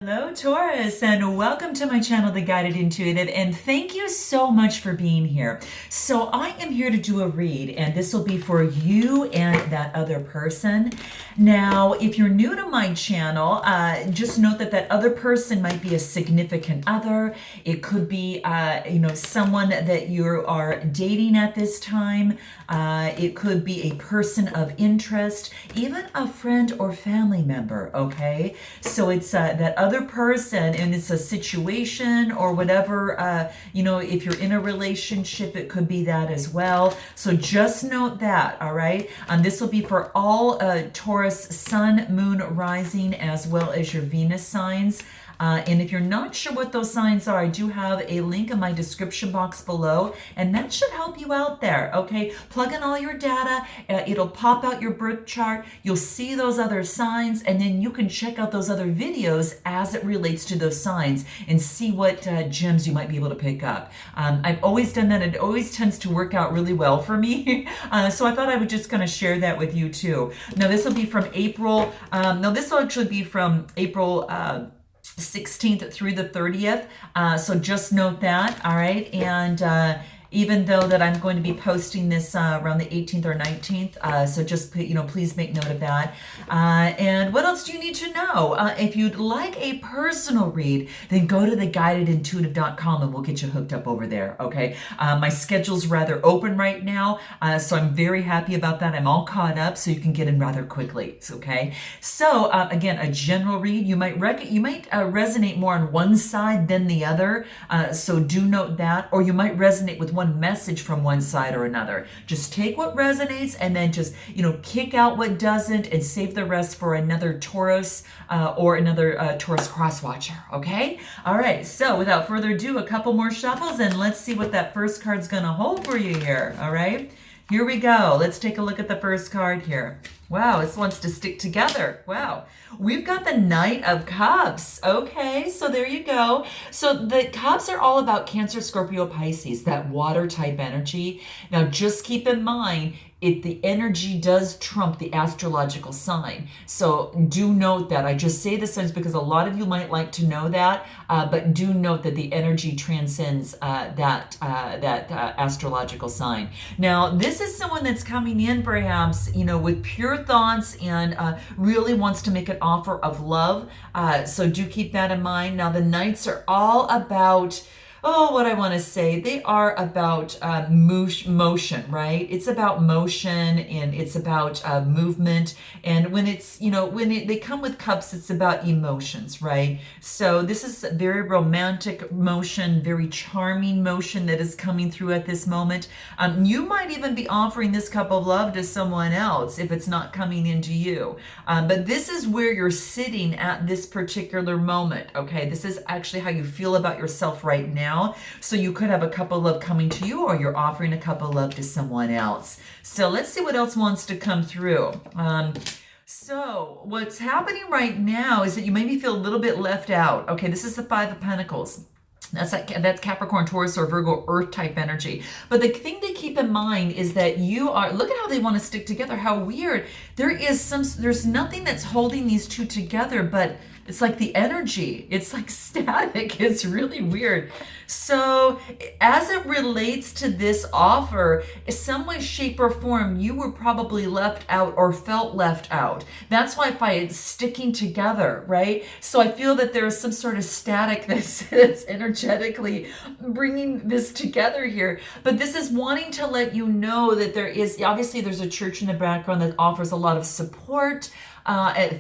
Hello, Taurus, and welcome to my channel, The Guided Intuitive, and thank you so much for being here. So I am here to do a read, and this will be for you and that other person. Now, if you're new to my channel, just note that that other person might be a significant other. It could be, someone that you are dating at this time. It could be a person of interest, even a friend or family member, okay? So it's that other person, and it's a situation or whatever, if you're in a relationship, it could be that as well. So just note that, all right? This will be for all Taurus sun, moon, rising, as well as your Venus signs. And if you're not sure what those signs are, I do have a link in my description box below, and that should help you out there, okay? Plug in all your data, it'll pop out your birth chart, you'll see those other signs, and then you can check out those other videos as it relates to those signs and see what gems you might be able to pick up. I've always done that. It always tends to work out really well for me. So I thought I would just kind of share that with you too. Now this will be from April, this will actually be from April 16th through the 30th. So just note that, all right? And even though that I'm going to be posting this around the 18th or 19th, so just, please make note of that. And what else do you need to know? If you'd like a personal read, then go to theguidedintuitive.com and we'll get you hooked up over there, okay? My schedule's rather open right now, so I'm very happy about that. I'm all caught up, so you can get in rather quickly, okay? So, again, a general read, you might resonate more on one side than the other, so do note that, or you might resonate with one message from one side or another. Just take what resonates and then just, kick out what doesn't and save the rest for another Taurus or another Taurus cross watcher, okay? All right, so without further ado, a couple more shuffles and let's see what that first card's gonna hold for you here, all right? Here we go. Let's take a look at the first card here. Wow, this wants to stick together. Wow. We've got the Knight of Cups. Okay, so there you go. So the Cups are all about Cancer, Scorpio, Pisces, that water type energy. Now just keep in mind, the energy does trump the astrological sign. So do note that. I just say this because a lot of you might like to know that, but do note that the energy transcends that astrological sign. Now, this is someone that's coming in perhaps, with pure thoughts and really wants to make an offer of love. So do keep that in mind. Now, the Knights are all about, what I want to say, they are about motion, right? It's about motion and it's about movement. And when it's, they come with cups, it's about emotions, right? So this is very romantic motion, very charming motion that is coming through at this moment. You might even be offering this cup of love to someone else if it's not coming into you. But this is where you're sitting at this particular moment, okay? This is actually how you feel about yourself right now. So you could have a cup of love coming to you, or you're offering a cup of love to someone else. So let's see what else wants to come through. So what's happening right now is that you maybe feel a little bit left out. Okay, this is the Five of Pentacles. That's Capricorn, Taurus, or Virgo earth type energy. But the thing to keep in mind is that look at how they want to stick together. How weird. There's nothing that's holding these two together, but it's like the energy. It's like static. It's really weird. So as it relates to this offer, in some way, shape, or form, you were probably left out or felt left out. That's why it's sticking together, right? So I feel that there is some sort of static that's energetically bringing this together here. But this is wanting to let you know that obviously there's a church in the background that offers a lot of support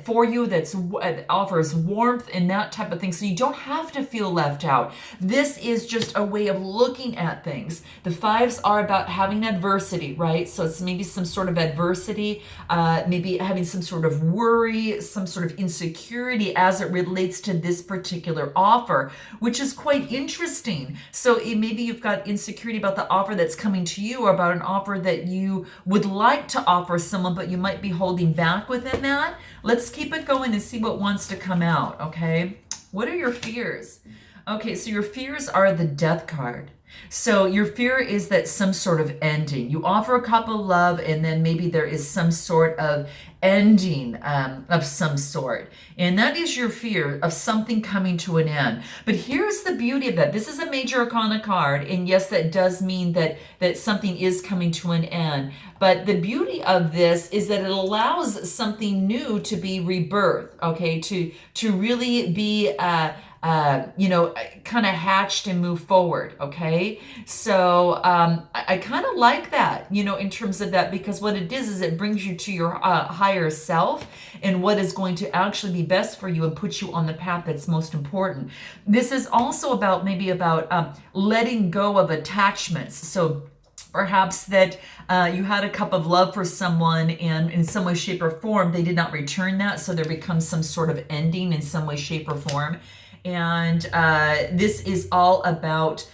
for you, that offers warmth and that type of thing. So you don't have to feel left out. This is just a way of looking at things. The fives are about having adversity, right? So it's maybe some sort of adversity, maybe having some sort of worry, some sort of insecurity as it relates to this particular offer, which is quite interesting. So maybe you've got insecurity about the offer that's coming to you, or about an offer that you would like to offer someone, but you might be holding back within that. Let's keep it going and see what wants to come out, okay? What are your fears? Okay, so your fears are the Death card. So your fear is that some sort of ending. You offer a cup of love and then maybe there is some sort of ending of some sort. And that is your fear of something coming to an end. But here's the beauty of that. This is a major arcana card. And yes, that does mean that something is coming to an end. But the beauty of this is that it allows something new to be rebirthed, okay? To really be kind of hatched and move forward, okay? So I kind of like that, in terms of that, because what it is it brings you to your higher self and what is going to actually be best for you and put you on the path that's most important. This is also about letting go of attachments. So perhaps that you had a cup of love for someone and in some way, shape, or form, they did not return that. So there becomes some sort of ending in some way, shape, or form. And this is all about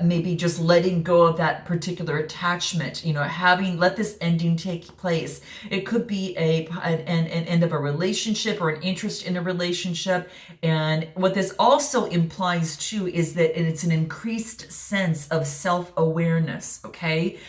maybe just letting go of that particular attachment, let this ending take place. It could be an end of a relationship or an interest in a relationship. And what this also implies too is that it's an increased sense of self-awareness, okay?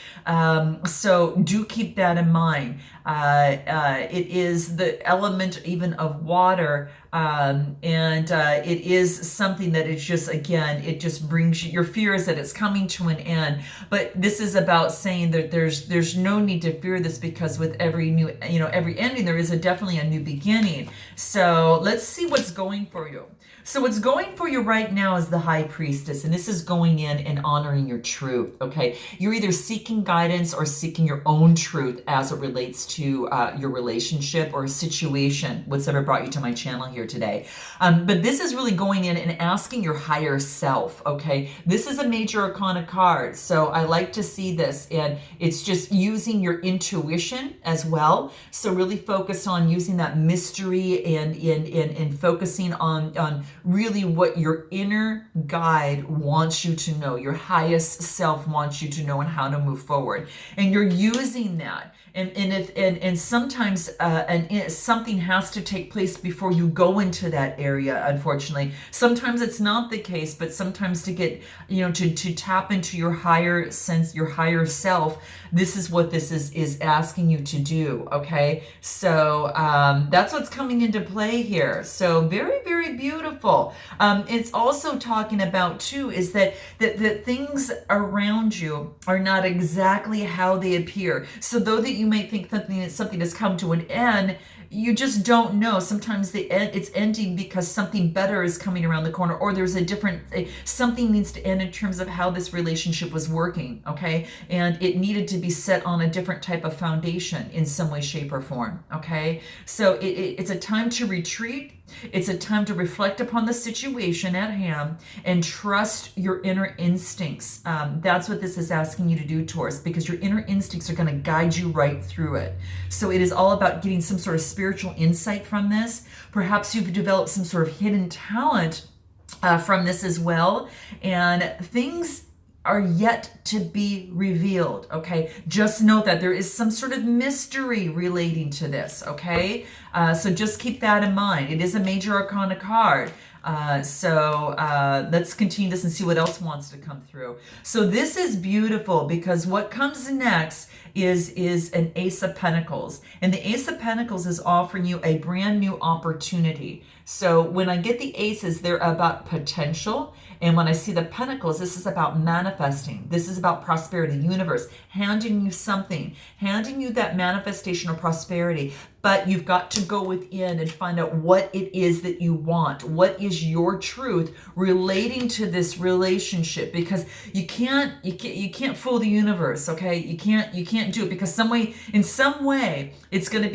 So do keep that in mind. It is the element even of water, and it is something that is just, again, it just brings you, your fear is that it's coming to an end. But this is about saying that there's no need to fear this, because with every new, every ending, there is definitely a new beginning. So let's see what's going for you. So what's going for you right now is the High Priestess, and this is going in and honoring your truth, okay? You're either seeking guidance or seeking your own truth as it relates to your relationship or situation, whatever brought you to my channel here today. But this is really going in and asking your higher self, okay? This is a major arcana card, so I like to see this, and it's just using your intuition as well. So really focus on using that mystery and focusing on really what your inner guide wants you to know, your highest self wants you to know, and how to move forward. And you're using that. And sometimes something has to take place before you go into that area, unfortunately. Sometimes it's not the case, but sometimes to get, to tap into your higher sense, your higher self, this is what this is asking you to do, okay? So that's what's coming into play here. So very, very beautiful. It's also talking about, too, is that things around you are not exactly how they appear. So though that you may think something has come to an end, you just don't know. Sometimes it's ending because something better is coming around the corner, or there's something needs to end in terms of how this relationship was working, okay? And it needed to be set on a different type of foundation in some way, shape, or form, okay? So it's a time to retreat. It's a time to reflect upon the situation at hand and trust your inner instincts. That's what this is asking you to do, Taurus, because your inner instincts are going to guide you right through it. So it is all about getting some sort of spiritual insight from this. Perhaps you've developed some sort of hidden talent from this as well. And things are yet to be revealed, okay? Just note that there is some sort of mystery relating to this, okay? So just keep that in mind. It is a major arcana card. So let's continue this and see what else wants to come through. So this is beautiful, because what comes next is an Ace of Pentacles. And the Ace of Pentacles is offering you a brand new opportunity. So when I get the aces, they're about potential. And when I see the pentacles, this is about manifesting. This is about prosperity, the universe, handing you something, handing you that manifestation or prosperity. But you've got to go within and find out what it is that you want. What is your truth relating to this relationship? Because you can't fool the universe, okay? You can't do it, because in some way, it's going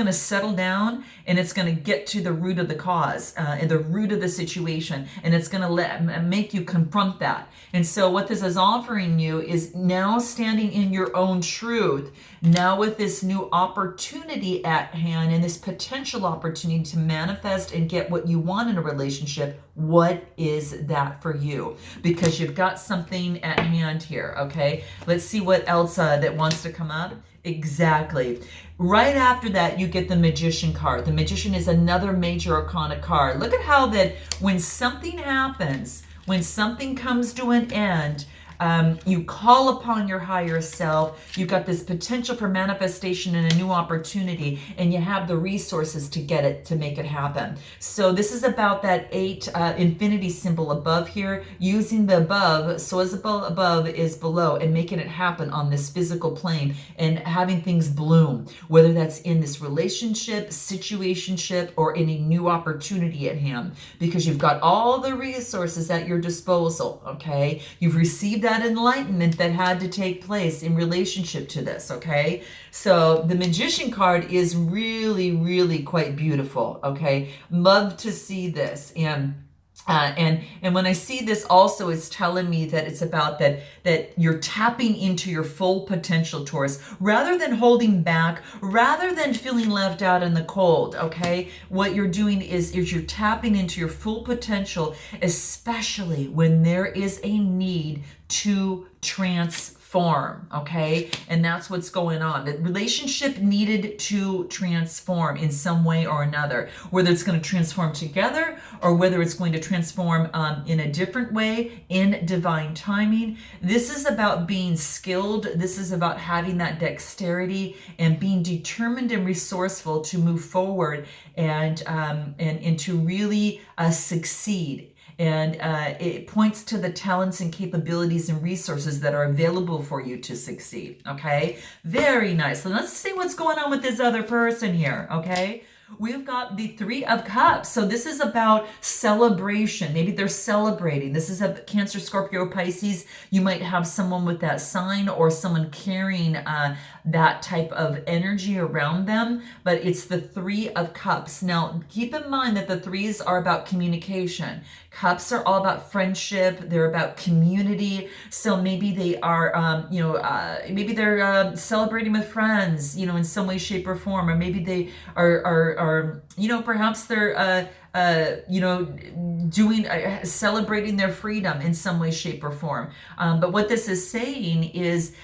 to settle down, and it's going to get to the root of the cause and the root of the situation, and it's going to make you confront that. And so what this is offering you is now standing in your own truth, now with this new opportunity at hand and this potential opportunity to manifest and get what you want in a relationship. What is that for you? Because you've got something at hand here, okay? Let's see what else that wants to come up. Exactly. Right after that, you get the Magician card. The Magician is another major arcana card. Look at how that when something happens, when something comes to an end, You call upon your higher self. You've got this potential for manifestation and a new opportunity, and you have the resources to get it, to make it happen. So this is about that 8 infinity symbol above here, using the above, so as above is below, and making it happen on this physical plane and having things bloom, whether that's in this relationship, situationship, or any new opportunity at hand, because you've got all the resources at your disposal, okay? You've received that enlightenment that had to take place in relationship to this, okay? So the Magician card is really, really quite beautiful, okay? Love to see this. And when I see this also, it's telling me that it's about that you're tapping into your full potential, Taurus, rather than holding back, rather than feeling left out in the cold, okay? What you're doing is you're tapping into your full potential, especially when there is a need to transform, okay? And that's what's going on. The relationship needed to transform in some way or another, whether it's going to transform together or whether it's going to transform in a different way in divine timing. This is about being skilled. This is about having that dexterity and being determined and resourceful to move forward and to really succeed. And it points to the talents and capabilities and resources that are available for you to succeed, okay? Very nice. So let's see what's going on with this other person here, okay? We've got the 3 of Cups. So this is about celebration. Maybe they're celebrating. This is a Cancer, Scorpio, Pisces. You might have someone with that sign or someone carrying that type of energy around them, but it's the 3 of Cups. Now, keep in mind that the 3s are about communication. Cups are all about friendship. They're about community. So maybe they are, maybe they're celebrating with friends, in some way, shape, or form, or maybe they are perhaps they're celebrating their freedom in some way, shape, or form. But what this is saying is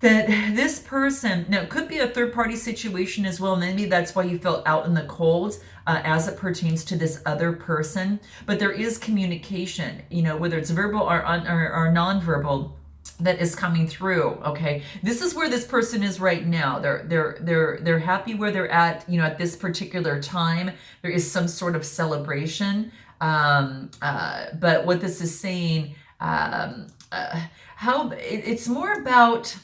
that this person, now it could be a third party situation as well. Maybe that's why you felt out in the cold as it pertains to this other person. But there is communication, whether it's verbal or nonverbal, that is coming through. Okay, this is where this person is right now. They're happy where they're at. At this particular time, there is some sort of celebration. But what this is saying, how it's more about.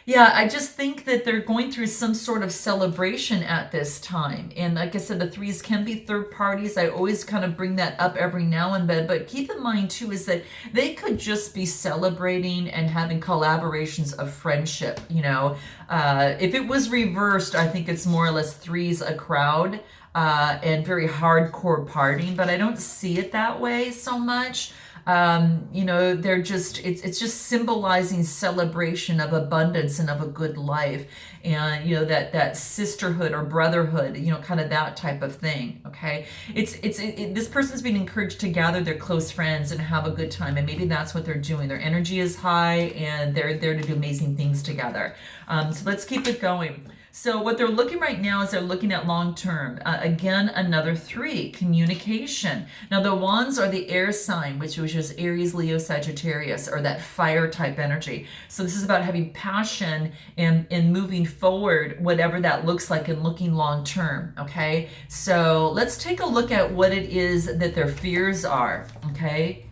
Yeah, I just think that they're going through some sort of celebration at this time. And like I said, the 3s can be third parties. I always kind of bring that up every now and then. But keep in mind, too, is that they could just be celebrating and having collaborations of friendship. If it was reversed, I think it's more or less 3s a crowd and very hardcore partying. But I don't see it that way so much. They're just, it's just symbolizing celebration of abundance and of a good life. And, that sisterhood or brotherhood, kind of that type of thing. Okay. This person's being encouraged to gather their close friends and have a good time. And maybe that's what they're doing. Their energy is high and they're there to do amazing things together. So let's keep it going. So what they're looking right now is they're looking at long term. Again, another 3, communication. Now the wands are the air sign, which is Aries, Leo, Sagittarius, or that fire type energy. So this is about having passion and moving forward, whatever that looks like, and looking long term. Okay, so let's take a look at what it is that their fears are. Okay.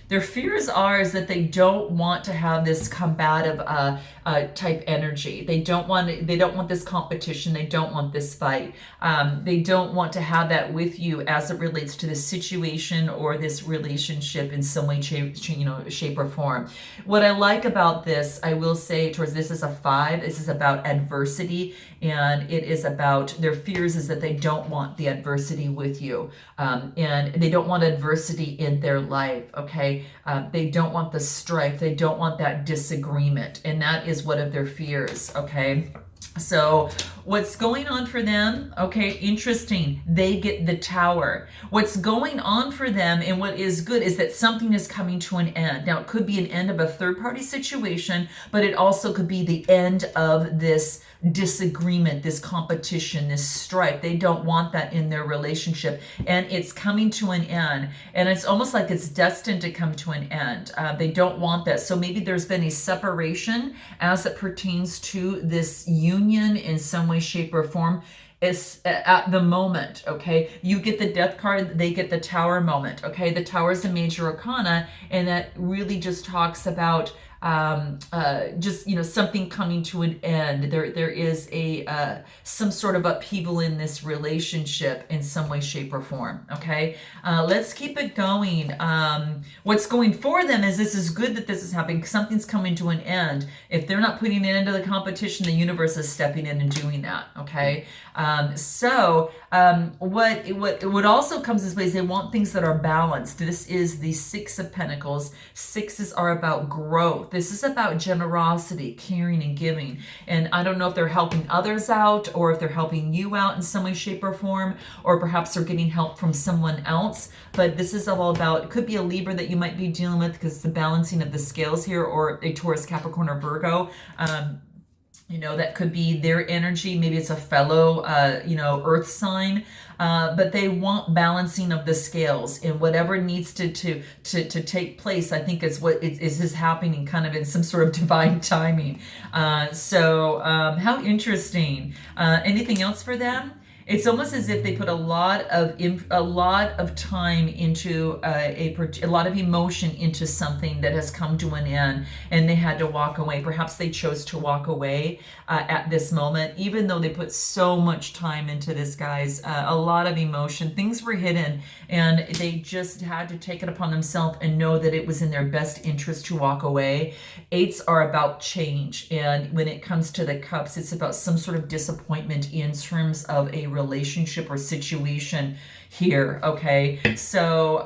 Their fears is that they don't want to have this combative type energy. They don't want this competition. They don't want this fight. They don't want to have that with you as it relates to this situation or this relationship in some way, shape or form. What I like about this, I will say, towards this is a 5. This is about adversity, and it is about their fears is that they don't want the adversity with you, and they don't want adversity in their life. Okay. They don't want the strife. They don't want that disagreement. And that is one of their fears. Okay. So what's going on for them? Okay, interesting. They get the Tower. What's going on for them and what is good is that something is coming to an end. Now, it could be an end of a third-party situation, but it also could be the end of this disagreement, this competition, this strife. They don't want that in their relationship, and it's coming to an end. And it's almost like it's destined to come to an end. They don't want that. So maybe there's been a separation as it pertains to this union in some way, shape, or form. Is at the moment, okay? You get the Death card, they get the Tower moment, okay? The Tower is a major arcana, and that really just talks about just, you know, something coming to an end. There is a some sort of upheaval in this relationship in some way, shape, or form. Okay, let's keep it going. What's going for them is this is good that this is happening. Something's coming to an end. If they're not putting it into the competition, the universe is stepping in and doing that. Okay, what also comes this way is they want things that are balanced. This is the Six of Pentacles. Sixes are about growth. This is about generosity, caring, and giving. And I don't know if they're helping others out or if they're helping you out in some way, shape, or form, or perhaps they're getting help from someone else. But this is all about, it could be a Libra that you might be dealing with because it's the balancing of the scales here, or a Taurus, Capricorn, or Virgo. You know, that could be their energy. Maybe it's a fellow, you know, earth sign. But they want balancing of the scales, and whatever needs to take place, I think is what is happening kind of in some sort of divine timing. How interesting. Anything else for them? It's almost as if they put a lot of time into a lot of emotion into something that has come to an end, and they had to walk away. Perhaps they chose to walk away at this moment, even though they put so much time into this, guys. A lot of emotion. Things were hidden, and they just had to take it upon themselves and know that it was in their best interest to walk away. Eights are about change, and when it comes to the Cups, it's about some sort of disappointment in terms of a relationship or situation here. Okay, so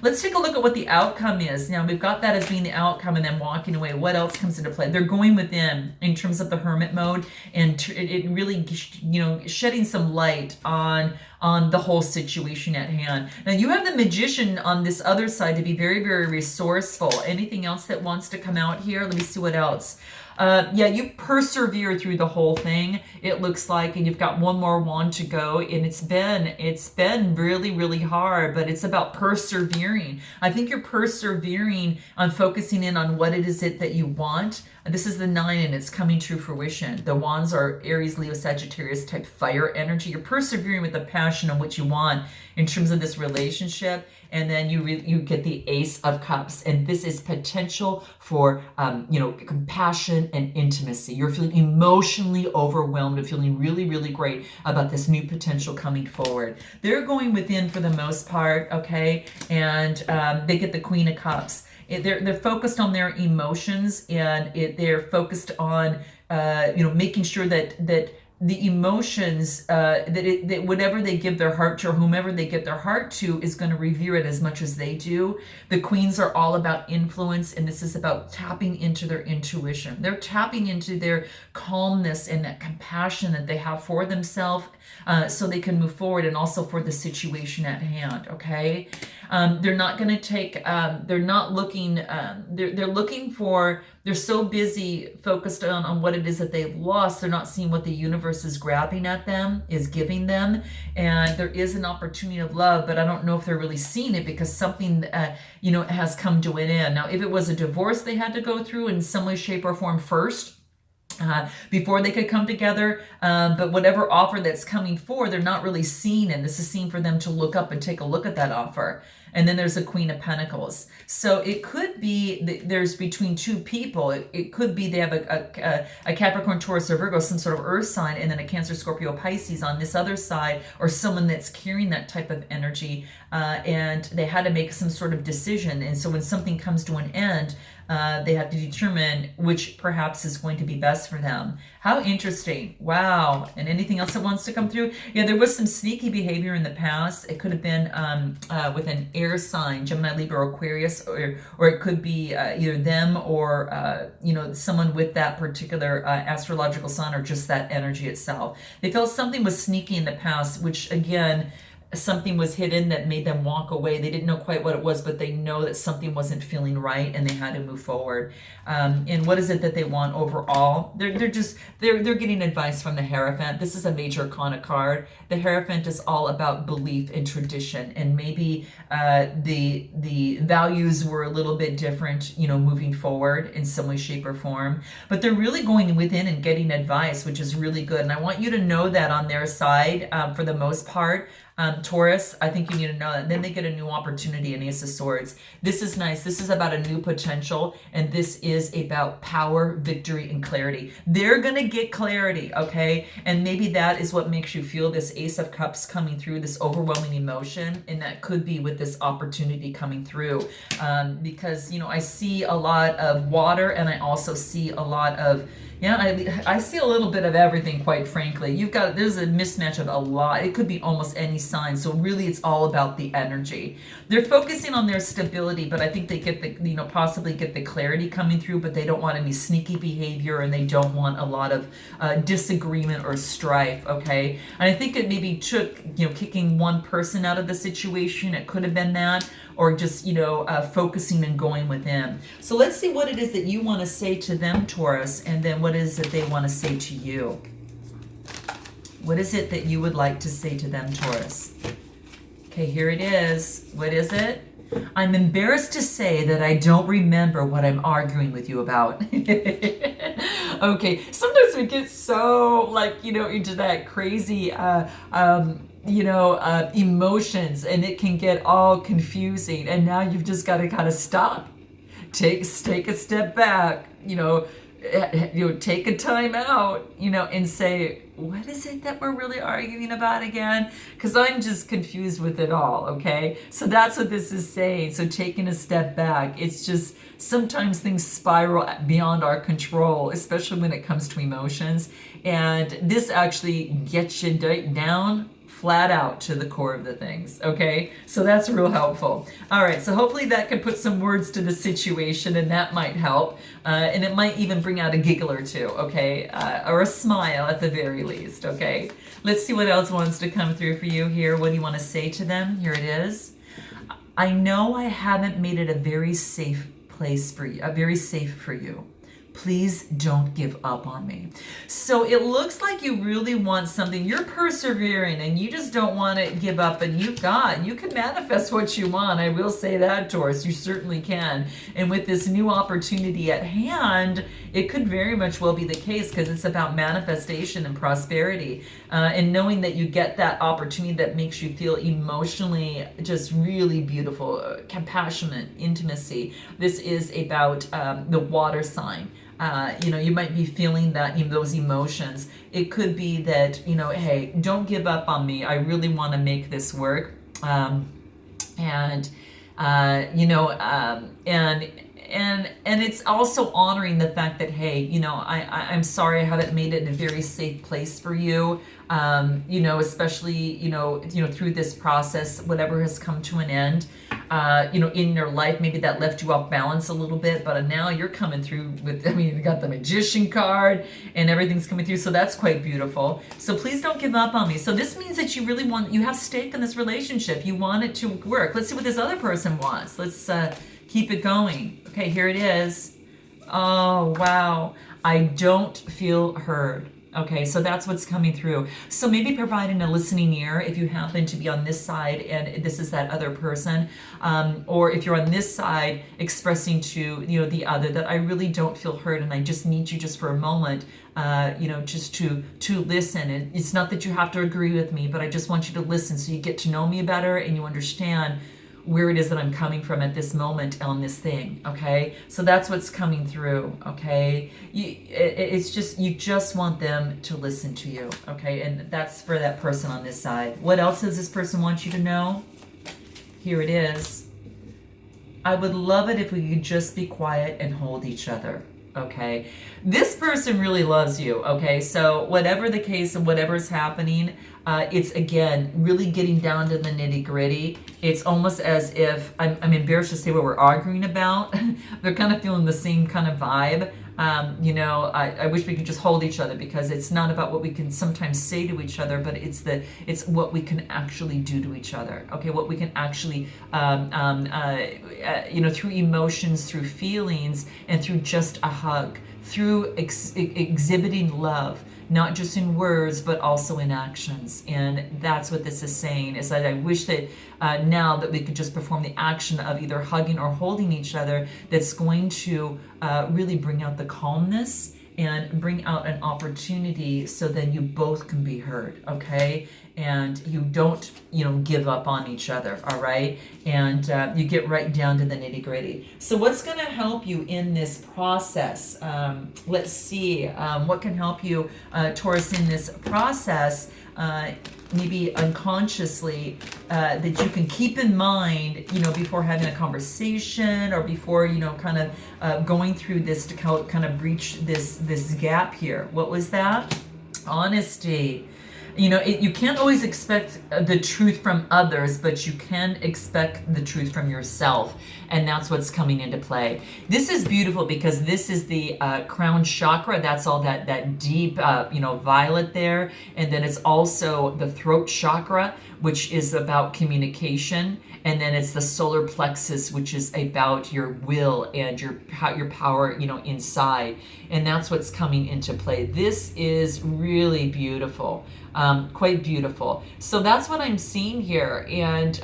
let's take a look at what the outcome is. Now we've got that as being the outcome and then walking away. What else comes into play? They're going within in terms of the hermit mode, and it really, you know, shedding some light on the whole situation at hand. Now you have the Magician on this other side to be very, very resourceful. Anything else that wants to come out here? Let me see what else. Yeah, you persevere through the whole thing, it looks like, and you've got one more wand to go, and it's been really, really hard, but it's about persevering. I think you're persevering on focusing in on what it is that you want. This is the 9, and it's coming to fruition. The wands are Aries, Leo, Sagittarius type fire energy. You're persevering with the passion of what you want in terms of this relationship. And then you get the Ace of Cups, and this is potential for you know, compassion and intimacy. You're feeling emotionally overwhelmed and feeling really, really great about this new potential coming forward. They're going within for the most part, okay, and they get the Queen of Cups. They're focused on their emotions, and they're focused on you know, making sure that the emotions, that whatever they give their heart to, or whomever they give their heart to, is going to revere it as much as they do. The Queens are all about influence, and this is about tapping into their intuition. They're tapping into their calmness and that compassion that they have for themselves, so they can move forward, and also for the situation at hand. Okay, they're not going to take. They're not looking. They're looking for. They're so busy focused on what it is that they've lost. They're not seeing what the universe is grabbing at them, is giving them. And there is an opportunity of love, but I don't know if they're really seeing it, because something, you know, has come to an end. Now, if it was a divorce they had to go through in some way, shape, or form first, before they could come together, but whatever offer that's coming forward, they're not really seeing, and this is seen for them to look up and take a look at that offer. And then there's a Queen of Pentacles. So it could be there's between two people. It could be they have a Capricorn, Taurus, or Virgo, some sort of earth sign, and then a Cancer, Scorpio, Pisces on this other side, or someone that's carrying that type of energy, and they had to make some sort of decision. And so when something comes to an end, They have to determine which perhaps is going to be best for them. How interesting. Wow. And anything else that wants to come through? Yeah, there was some sneaky behavior in the past. It could have been with an air sign, Gemini, Libra, Aquarius, or it could be either them or, someone with that particular astrological sign, or just that energy itself. They felt something was sneaky in the past, which again, something was hidden that made them walk away. They didn't know quite what it was, but they know that something wasn't feeling right and they had to move forward. And what is it that they want overall? They're getting advice from the Hierophant. This is a major arcana card. The Hierophant is all about belief and tradition, and maybe the values were a little bit different, moving forward in some way, shape, or form. But they're really going within and getting advice, which is really good. And I want you to know that on their side, for the most part. Taurus, I think you need to know that. Then they get a new opportunity, an Ace of Swords. This is nice. This is about a new potential, and this is about power, victory, and clarity. They're going to get clarity, okay? And maybe that is what makes you feel this Ace of Cups coming through, this overwhelming emotion, and that could be with this opportunity coming through. Because, I see a lot of water, and I also see a lot of I see a little bit of everything, quite frankly. There's a mismatch of a lot. It could be almost any sign. So really it's all about the energy. They're focusing on their stability, but I think they get possibly get the clarity coming through, but they don't want any sneaky behavior, and they don't want a lot of disagreement or strife, okay? And I think it maybe took, kicking one person out of the situation. It could have been that, or just, focusing and going within. So let's see what it is that you want to say to them, Taurus, and then what is it they want to say to you. What is it that you would like to say to them, Taurus? Okay, here it is. What is it? I'm embarrassed to say that I don't remember what I'm arguing with you about. Okay, sometimes we get so into that crazy emotions, and it can get all confusing, and now you've just got to kind of stop, take a step back, take a time out, and say, what is it that we're really arguing about again? Because I'm just confused with it all, okay? So that's what this is saying. So taking a step back, it's just sometimes things spiral beyond our control, especially when it comes to emotions. And this actually gets you down flat out to the core of the things, okay? So that's real helpful. All right, so hopefully that could put some words to the situation, and that might help. And it might even bring out a giggle or two, okay? Or a smile at the very least, okay? Let's see what else wants to come through for you here. What do you want to say to them? Here it is. I know I haven't made it a very safe place for you, very safe for you. Please don't give up on me. So it looks like you really want something. You're persevering and you just don't want to give up, and you can manifest what you want. I will say that, Taurus, you certainly can. And with this new opportunity at hand, it could very much well be the case, because it's about manifestation and prosperity. And knowing that you get that opportunity that makes you feel emotionally just really beautiful, compassionate, intimacy. This is about the water sign. You might be feeling that, those emotions. It could be that, hey, don't give up on me. I really want to make this work. And it's also honoring the fact that, hey, I'm sorry I haven't made it a very safe place for you. Especially, through this process, whatever has come to an end, in your life, maybe that left you off balance a little bit, but now you're coming through with, you got the Magician card and everything's coming through. So that's quite beautiful. So please don't give up on me. So this means that you really you have stake in this relationship. You want it to work. Let's see what this other person wants. Let's keep it going. Okay, here it is. Oh, wow. I don't feel heard. Okay, so that's what's coming through. So maybe providing a listening ear if you happen to be on this side and this is that other person, or if you're on this side expressing to the other that I really don't feel heard and I just need you just for a moment, just to listen. It's not that you have to agree with me, but I just want you to listen so you get to know me better and you understand where it is that I'm coming from at this moment on this thing, okay? So that's what's coming through, okay? You just want them to listen to you, okay? And that's for that person on this side. What else does this person want you to know? Here it is. I would love it if we could just be quiet and hold each other. Okay, this person really loves you. Okay, so whatever the case and whatever's happening, it's again really getting down to the nitty gritty. It's almost as if I'm embarrassed to say what we're arguing about. They're kind of feeling the same kind of vibe. I wish we could just hold each other, because it's not about what we can sometimes say to each other, but it's what we can actually do to each other. Okay, what we can actually, through emotions, through feelings, and through just a hug, through exhibiting love, not just in words, but also in actions. And that's what this is saying, is that I wish that now that we could just perform the action of either hugging or holding each other, that's going to really bring out the calmness and bring out an opportunity, so then you both can be heard, okay? And you don't, give up on each other, all right? And you get right down to the nitty gritty. So what's gonna help you in this process? Let's see, what can help you, Taurus, in this process, maybe unconsciously, that you can keep in mind, before having a conversation, or before, kind of going through this to kind of breach this gap here. What was that? Honesty. You can't always expect the truth from others, but you can expect the truth from yourself. And that's what's coming into play. This is beautiful, because this is the crown chakra. That's all that deep, violet there. And then it's also the throat chakra, which is about communication. And then it's the solar plexus, which is about your will and your power, inside. And that's what's coming into play. This is really beautiful, quite beautiful. So that's what I'm seeing here, and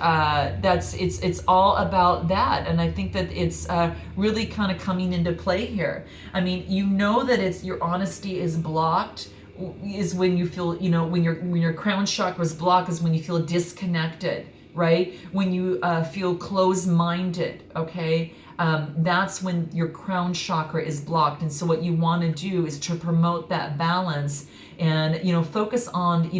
it's all about that. And I think that it's really kind of coming into play here. I mean, that it's your honesty is blocked. Is when you feel, when your crown chakra is blocked, is when you feel disconnected. Right? When you feel closed-minded, okay? That's when your crown chakra is blocked. And so what you want to do is to promote that balance and, focus on,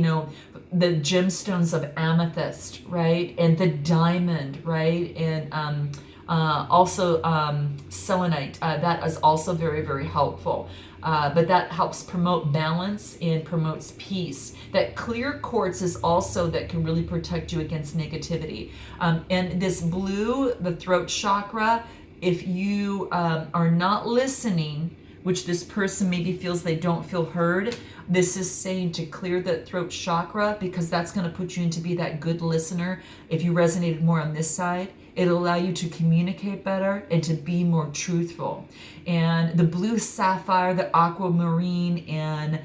the gemstones of amethyst, right? And the diamond, right? And also selenite. That is also very, very helpful. But that helps promote balance and promotes peace. That clear quartz is also that can really protect you against negativity. And this blue, the throat chakra, if you are not listening, which this person maybe feels they don't feel heard, this is saying to clear that throat chakra, because that's going to put you into be that good listener. If you resonated more on this side, it'll allow you to communicate better and to be more truthful. And the blue sapphire, the aquamarine, and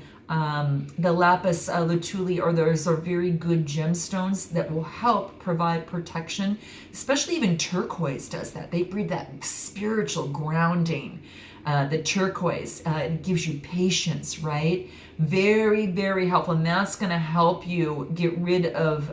the lapis lazuli, those are very good gemstones that will help provide protection. Especially even turquoise does that. They breed that spiritual grounding. The turquoise, it gives you patience, right? Very, very helpful. And that's going to help you get rid of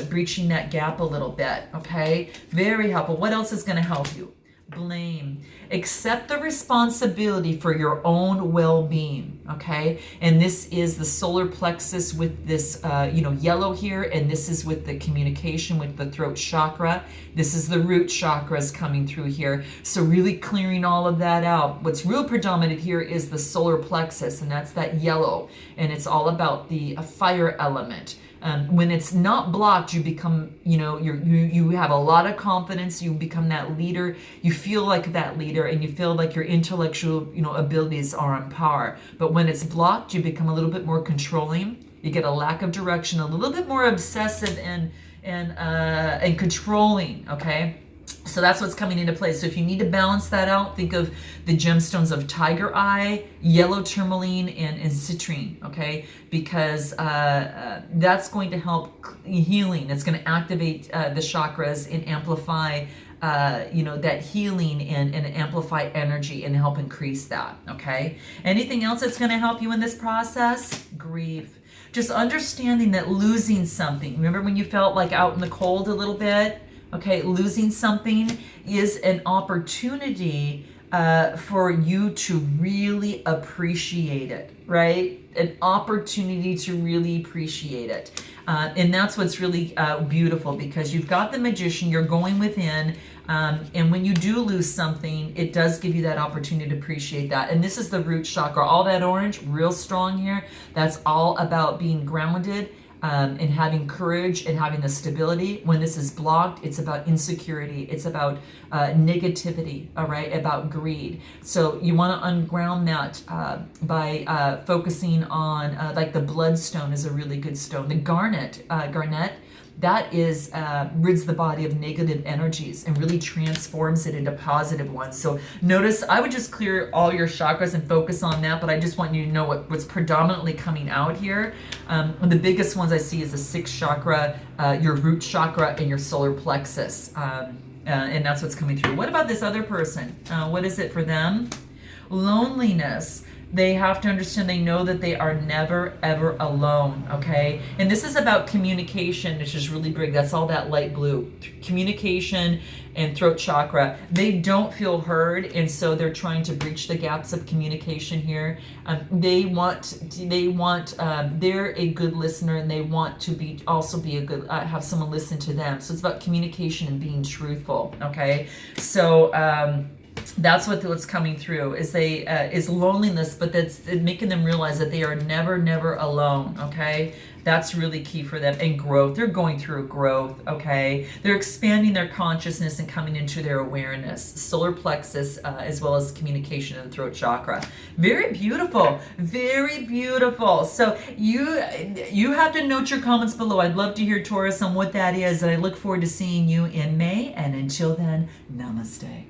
breaching that gap a little bit, okay? Very helpful. What else is going to help you? Blame. Accept the responsibility for your own well-being, okay? And this is the solar plexus with this, yellow here, and this is with the communication with the throat chakra. This is the root chakras coming through here. So really clearing all of that out. What's real predominant here is the solar plexus, and that's that yellow, and it's all about the fire element. When it's not blocked, you become, you have a lot of confidence. You become that leader. You feel like that leader, and you feel like your intellectual, abilities are on par. But when it's blocked, you become a little bit more controlling. You get a lack of direction, a little bit more obsessive and controlling. Okay. So that's what's coming into play. So if you need to balance that out, think of the gemstones of tiger eye, yellow tourmaline, and citrine, okay? Because that's going to help healing. It's going to activate the chakras and amplify that healing and amplify energy and help increase that, okay? Anything else that's going to help you in this process? Grief. Just understanding that losing something. Remember when you felt like out in the cold a little bit? Okay, losing something is an opportunity for you to really appreciate it, right? An opportunity to really appreciate it. And that's what's really beautiful, because you've got the Magician, you're going within, and when you do lose something, it does give you that opportunity to appreciate that. And this is the root chakra. All that orange, real strong here. That's all about being grounded, and having courage and having the stability. When this is blocked, it's about insecurity. It's about negativity, all right, about greed. So you want to unground that by focusing on, like the bloodstone is a really good stone. The garnet, that is rids the body of negative energies and really transforms it into positive ones. So notice, I would just clear all your chakras and focus on that, but I just want you to know what's predominantly coming out here. The biggest ones I see is the sixth chakra, your root chakra, and your solar plexus. And that's what's coming through. What about this other person? What is it for them? Loneliness. They have to understand, they know that they are never, ever alone, okay? And this is about communication, which is really big. That's all that light blue. Communication and throat chakra. They don't feel heard, and so they're trying to breach the gaps of communication here. They're a good listener, and they want to also be a good, have someone listen to them. So it's about communication and being truthful, okay? So, that's what's coming through is loneliness, but that's making them realize that they are never, never alone. Okay, that's really key for them. And growth, they're going through growth. Okay, they're expanding their consciousness and coming into their awareness. Solar plexus, as well as communication and throat chakra. Very beautiful, very beautiful. So you have to note your comments below. I'd love to hear, Taurus, on what that is, and I look forward to seeing you in May. And until then, namaste.